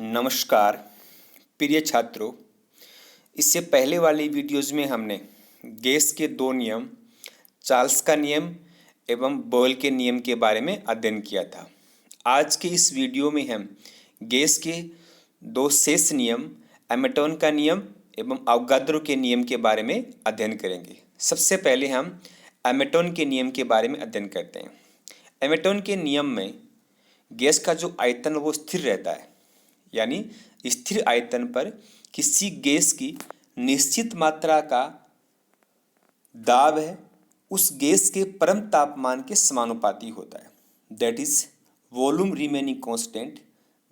नमस्कार प्रिय छात्रों। इससे पहले वाली वीडियोज़ में हमने गैस के दो नियम, चार्ल्स का नियम एवं बॉयल के नियम के बारे में अध्ययन किया था। आज के इस वीडियो में हम गैस के दो शेष नियम, एमेटोन का नियम एवं अवोगाद्रो के नियम के बारे में अध्ययन करेंगे। सबसे पहले हम एमेटोन के नियम के बारे में अध्ययन करते हैं। एमेटोन के नियम में गैस का जो आयतन वो स्थिर रहता है, यानी स्थिर आयतन पर किसी गैस की निश्चित मात्रा का दाब है उस गैस के परम तापमान के समानुपाती होता है। That is volume remaining constant,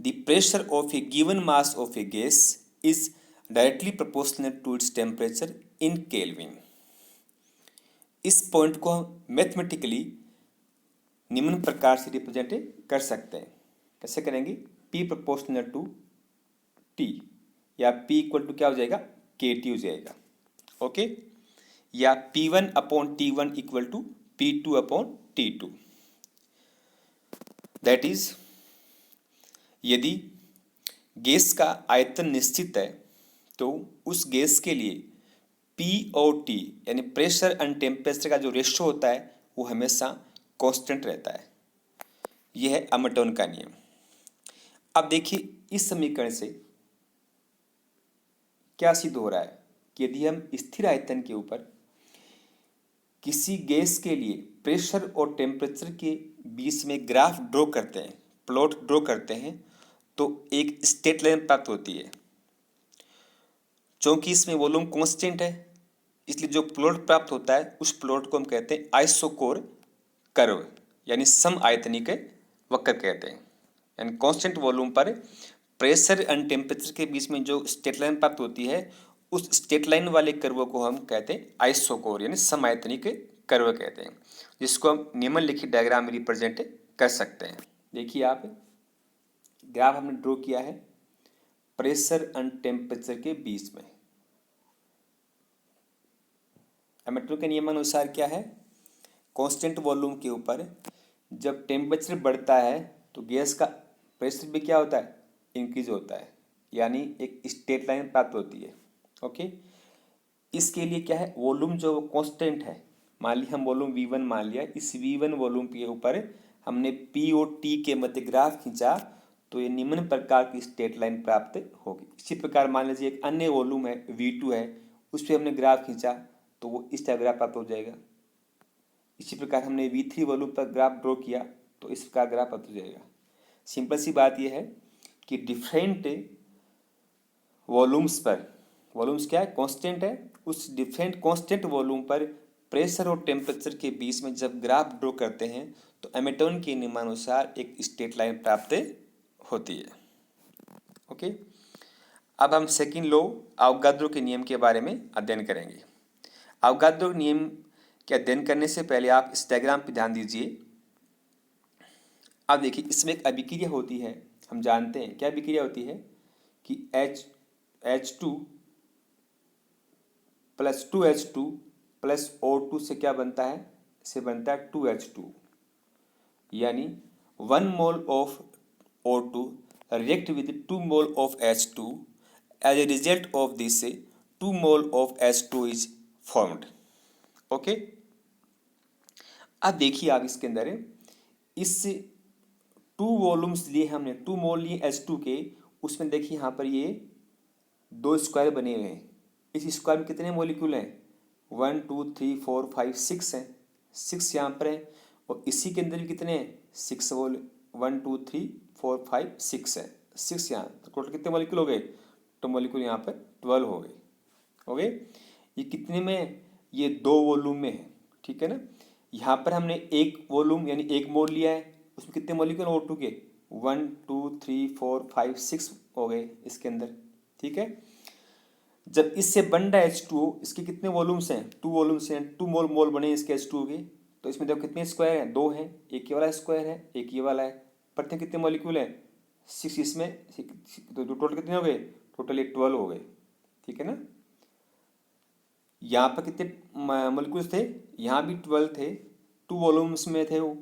the pressure of a given mass of a gas is directly proportional to its temperature in kelvin. इस पॉइंट को हम मैथमेटिकली निम्न प्रकार से रिप्रेजेंट कर सकते हैं। कैसे करेंगे? P प्रोपोर्शनल टू T, या P इक्वल टू क्या हो जाएगा? KT हो जाएगा। ओके, या P1 upon T1 equal to P2 upon T2। That is, यदि गैस का आयतन निश्चित है तो उस गैस के लिए P और T यानी प्रेशर एंड टेम्परेचर का जो रेशियो होता है वो हमेशा कांस्टेंट रहता है। यह है एमेटोन का नियम। अब देखिए, इस समीकरण से क्या सिद्ध हो रहा है कि यदि हम स्थिर आयतन के ऊपर किसी गैस के लिए प्रेशर और टेम्परेचर के बीच में ग्राफ ड्रॉ करते हैं, प्लॉट ड्रॉ करते हैं, तो एक स्ट्रेट लाइन प्राप्त होती है। चूंकि इसमें वॉल्यूम कांस्टेंट है, इसलिए जो प्लॉट प्राप्त होता है उस प्लॉट को हम कहते हैं आइसोकोर कर्व, यानी सम आयतनिक वक्र कहते हैं। यानी कांस्टेंट वॉल्यूम पर प्रेशर एंड टेम्परेचर के बीच में जो स्ट्रेट लाइन प्राप्त होती है उस स्ट्रेट लाइन वाले कर्व को हम कहते हैं आइसोकोर यानी समआयतनिक कर्व कहते हैं, जिसको हम निम्नलिखित डायग्राम में रिप्रेजेंट कर सकते हैं। देखिए, आप ग्राफ हमने ड्रॉ किया है प्रेशर एंड टेम्परेचर के बीच में। एमेटोन के नियमानुसार क्या है? कांस्टेंट वॉल्यूम के ऊपर जब टेम्परेचर बढ़ता है तो गैस का प्रेशर भी क्या होता है? इंक्रीज होता है, यानी एक स्ट्रेट लाइन प्राप्त होती है। ओके, इसके लिए क्या है? वॉल्यूम जो कांस्टेंट है, मान लिया हम वॉल्यूम V1 मान लिया, इस V1 वॉल्यूम के ऊपर हमने P और T के मध्य ग्राफ खींचा तो ये निम्न प्रकार की स्ट्रेट लाइन प्राप्त होगी। इसी प्रकार मान लीजिए एक अन्य वॉल्यूम है V2 है, उस पर हमने ग्राफ खींचा तो वो इस टाइप ग्राफ प्राप्त हो जाएगा। इसी प्रकार हमने V3 वॉल्यूम पर ग्राफ ड्रॉ किया तो इस प्रकार ग्राफ प्राप्त हो जाएगा। सिंपल सी बात यह है कि डिफरेंट वॉल्यूम्स पर, वॉल्यूम्स क्या है? कांस्टेंट है, उस डिफरेंट कांस्टेंट वॉल्यूम पर प्रेशर और टेम्परेचर के बीच में जब ग्राफ ड्रॉ करते हैं तो एमेटोन के नियमानुसार एक स्ट्रेट लाइन प्राप्त होती है। ओके, अब हम सेकंड लॉ अवोगाद्रो के नियम के बारे में अध्ययन करेंगे। अवोगाद्रो नियम के अध्ययन करने से पहले आप इस डायग्राम पर ध्यान दीजिए। अब देखिए, इसमें एक अभिक्रिया होती है, हम जानते हैं क्या अभिक्रिया होती है कि H2 plus 2H2 plus O2 से क्या बनता है? से बनता है 2H2, यानी 1 mole of O2 react with 2 mole of H2। As a result of this 2 mole of H2 is formed. Okay, अब देखिए आप इसके अंदर इस 2 वॉल्यूम्स लिए हमने, 2 मोल लिए H2 के, उसमें देखिए यहाँ पर ये 2 स्क्वायर बने हुए हैं। इस स्क्वायर में कितने मॉलिक्यूल हैं? 1 2 3 4 5 6 हैं, 6 यहाँ पर हैं। और इसी के अंदर भी कितने हैं? 6 वॉल, 1 2 3 4 5 6 है, 6 यहाँ। तो टोटल कितने मॉलिक्यूल हो गए? तो मॉलिक्यूल यहाँ पर 12 हो गए। हो गए। ये कितने में? ये 2 वॉल्यूम में है, ठीक है ना। यहाँ पर हमने एक वॉल्यूम यानी 1 मोल लिया है, उसमें कितने मॉलिक्यूल O2 के? 1 2 3 4 5 6 हो गए इसके अंदर, ठीक है। जब इससे बन रहा है H2O, इसके कितने वॉल्यूम्स हैं? 2 वॉल्यूम्स हैं, 2 मोल मोल बने इसके H2O के। तो इसमें देखो कितने स्क्वायर हैं? 2 हैं, एक ये वाला स्क्वायर है, एक ये वाला है। प्रत्येक कितने मॉलिक्यूल हैं? 6 इसमें, तो टोटल कितने हो गए? टोटल 12 हो गए, ठीक है ना। यहाँ पर कितने मॉलिक्यूल्स थे? यहाँ भी 12 थे, 2 वॉल्यूम्स में थे वो।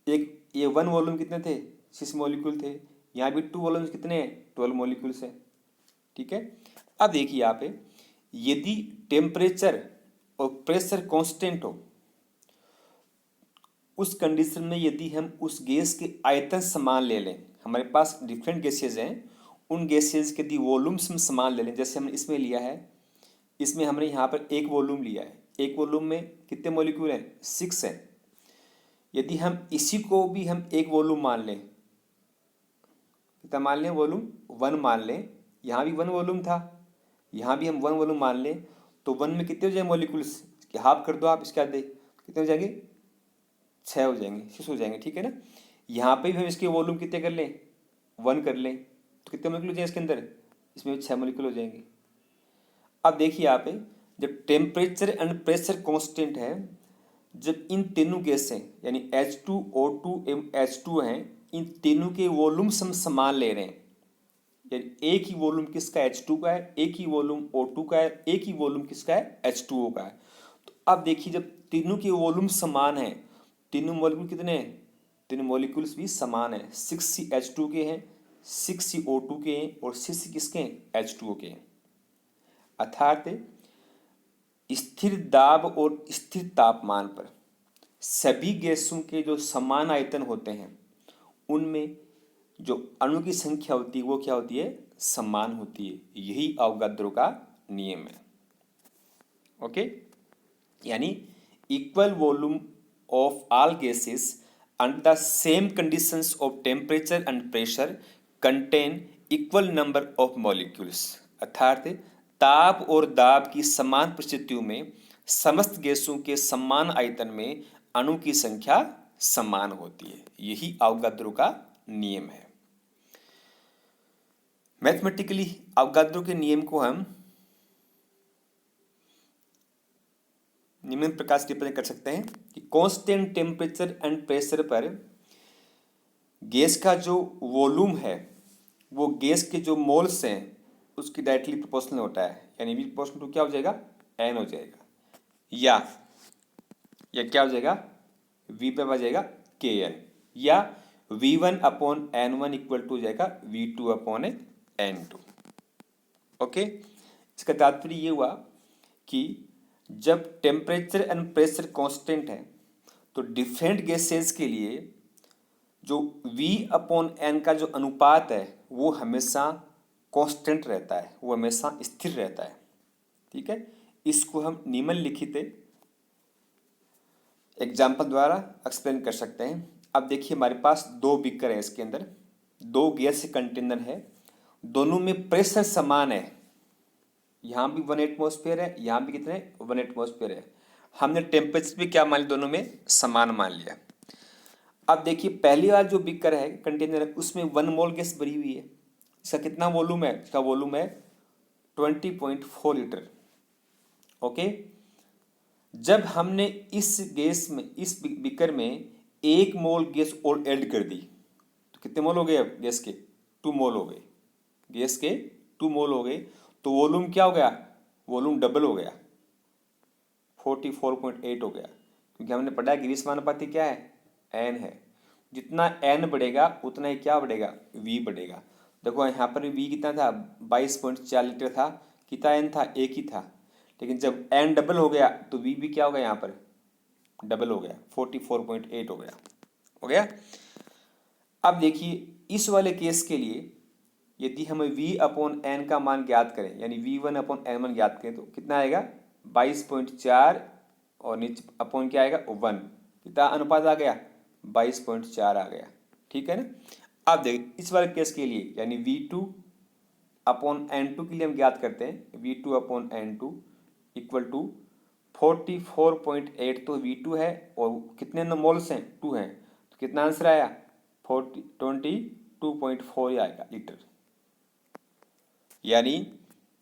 एक ये 1 वॉल्यूम कितने थे? 6 मॉलिक्यूल थे। यहाँ भी 2 वॉल्यूम्स कितने हैं, 12 मॉलिक्यूल्स हैं। ठीक है, अब देखिए यहाँ पे यदि टेम्परेचर और प्रेशर कांस्टेंट हो, उस कंडीशन में यदि हम उस गैस के आयतन समान ले लें, हमारे पास डिफरेंट गैसेज हैं, उन गैसेज के यदि वॉल्यूम्स हम समान ले लें, जैसे हमने इसमें लिया है, इसमें हमने यहाँ पर एक वॉल्यूम लिया है, एक वॉल्यूम में कितने मॉलिक्यूल हैं, 6 हैं। यदि हम इसी को भी हम एक वॉल्यूम मान लें, कितना मान लें, वॉल्यूम 1 मान लें, यहाँ भी 1 वॉल्यूम था, यहाँ भी हम 1 वॉल्यूम मान लें, तो 1 में कितने हो जाए मॉलिक्यूल्स, हाफ कर दो आप, इसके बाद कितने हो जाएंगे, 6 हो जाएंगे, 6 हो जाएंगे। ठीक है ना, यहाँ पे भी हम इसके वॉल्यूम कितने कर लें, 1 कर लें, तो कितने मॉलिक्यूल हो जाएंगे इसके अंदर, इसमें 6 मॉलिक्यूल हो जाएंगे। अब देखिए यहाँ पे जब टेम्परेचर एंड प्रेशर कांस्टेंट है, जब इन तीनों गैस हैं यानी H2, O2 एवं H2 हैं, इन तीनों के वॉल्यूम्स हम समान ले रहे हैं, यानी एक ही वॉल्यूम किसका H2 का है, एक ही वॉल्यूम O2 का है, एक ही वॉल्यूम किसका है, H2O का है। तो अब देखिए जब तीनों के वॉल्यूम समान हैं, तीनों मॉलिक्यूल कितने हैं, तीनों मॉलिक्यूल्स भी समान हैं, 6 H2 के हैं, 6 O2 के हैं और 6 किसके हैं, H2O के हैं। अर्थात स्थिर दाब और स्थिर तापमान पर सभी गैसों के जो समान आयतन होते हैं, उनमें जो अणु की संख्या होती है वो क्या होती है, समान होती है। यही अवोगाद्रो का नियम है। ओके, यानी equal volume of all gases under the same conditions of temperature and pressure contain equal number of molecules. अर्थात ताप और दाब की समान परिस्थितियों में समस्त गैसों के समान आयतन में अणु की संख्या समान होती है। यही अवोगाद्रो का नियम है। मैथमेटिकली अवोगाद्रो के नियम को हम निम्न प्रकार से रिप्रेजेंट कर सकते हैं कि कांस्टेंट टेम्परेचर एंड प्रेशर पर गैस का जो वॉल्यूम है वो गैस के जो मोल्स हैं उसकी डायरेक्टली प्रोपोर्शनल होता है, यानी वी प्रोपोर्शनल टू क्या हो जाएगा, एन हो जाएगा, या क्या हो जाएगा, वी पे आ जाएगा के एन, या V1 upon N1 equal to हो जाएगा V2 अपॉन N2। ओके, इसका तात्पर्य ये हुआ कि जब टेम्परेचर एंड प्रेशर कांस्टेंट है तो डिफरेंट गैसेस के लिए जो V अपॉन N का जो अनुपात है वो हमेशा कांस्टेंट रहता है, वो हमेशा स्थिर रहता है। ठीक है, इसको हम निम्नलिखित एग्जाम्पल द्वारा एक्सप्लेन कर सकते हैं। अब देखिए हमारे पास 2 बीकर है, इसके अंदर 2 गैस कंटेनर है, दोनों में प्रेशर समान है, यहाँ भी 1 एटमॉस्फेयर है, यहाँ भी कितने 1 एटमॉस्फेयर है। हमने टेम्परेचर भी क्या मान लिया, दोनों में समान मान लिया। अब देखिए पहली बार जो बीकर है कंटेनर है उसमें 1 मोल गैस भरी हुई है, इसका कितना वॉल्यूम है, इसका वॉल्यूम है 20.4 लीटर। ओके, जब हमने इस गैस में, इस बीकर में 1 मोल गैस और ऐड कर दी तो कितने मोल हो गए, अब गैस के 2 मोल हो गए, गैस के 2 मोल हो गए, तो वॉल्यूम क्या हो गया, वॉल्यूम डबल हो गया, 44.8 हो गया, क्योंकि हमने पढ़ा है ग्रीस समानुपाती क्या है, एन है। जितना एन बढ़ेगा उतना ही क्या बढ़ेगा, वी बढ़ेगा। देखो यहाँ पर वी कितना था, 22.4 लीटर था, कितना एन था, एक ही था, लेकिन जब एन डबल हो गया तो वी भी क्या हो गया, यहाँ पर डबल हो गया, 44.8 हो गया, हो गया। अब देखिए इस वाले केस के लिए यदि हमें v अपॉन एन का मान ज्ञात करें, यानी v1 अपॉन n1 ज्ञात करें, तो कितना आएगा 22.4 और नीचे अपॉन क्या आएगा 1, कितना अनुपात आ गया 22.4 आ गया। ठीक है ना। अब देखिए इस वाले केस के लिए यानी v2 अपॉन n2 के लिए हम ज्ञात करते हैं, v2 upon n2 equal to 44.8, तो v2 है और कितने मोल्स हैं, 2 हैं, तो कितना आंसर आया 22.4 ही आएगा लीटर। यानी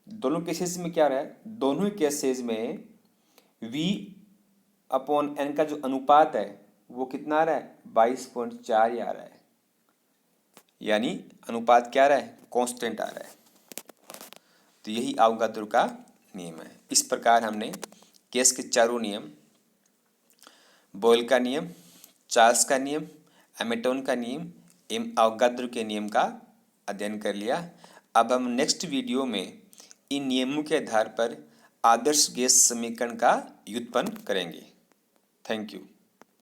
दोनों केसेस में क्या रहा है, दोनों ही केसेस में v अपॉन n का जो अनुपात है वो कितना आ रहा है 22.4 ही आ रहा है, यानी अनुपात क्या आ रहा है, कांस्टेंट आ रहा है। तो यही अवोगाद्रो का नियम है। इस प्रकार हमने केस के चारों नियम, बॉयल का नियम, चार्ल्स का नियम, हैमिल्टन का नियम एवं अवोगाद्रो के नियम का अध्ययन कर लिया। अब हम नेक्स्ट वीडियो में इन नियमों के आधार पर आदर्श गैस समीकरण का व्युत्पन्न करेंगे। Thank you.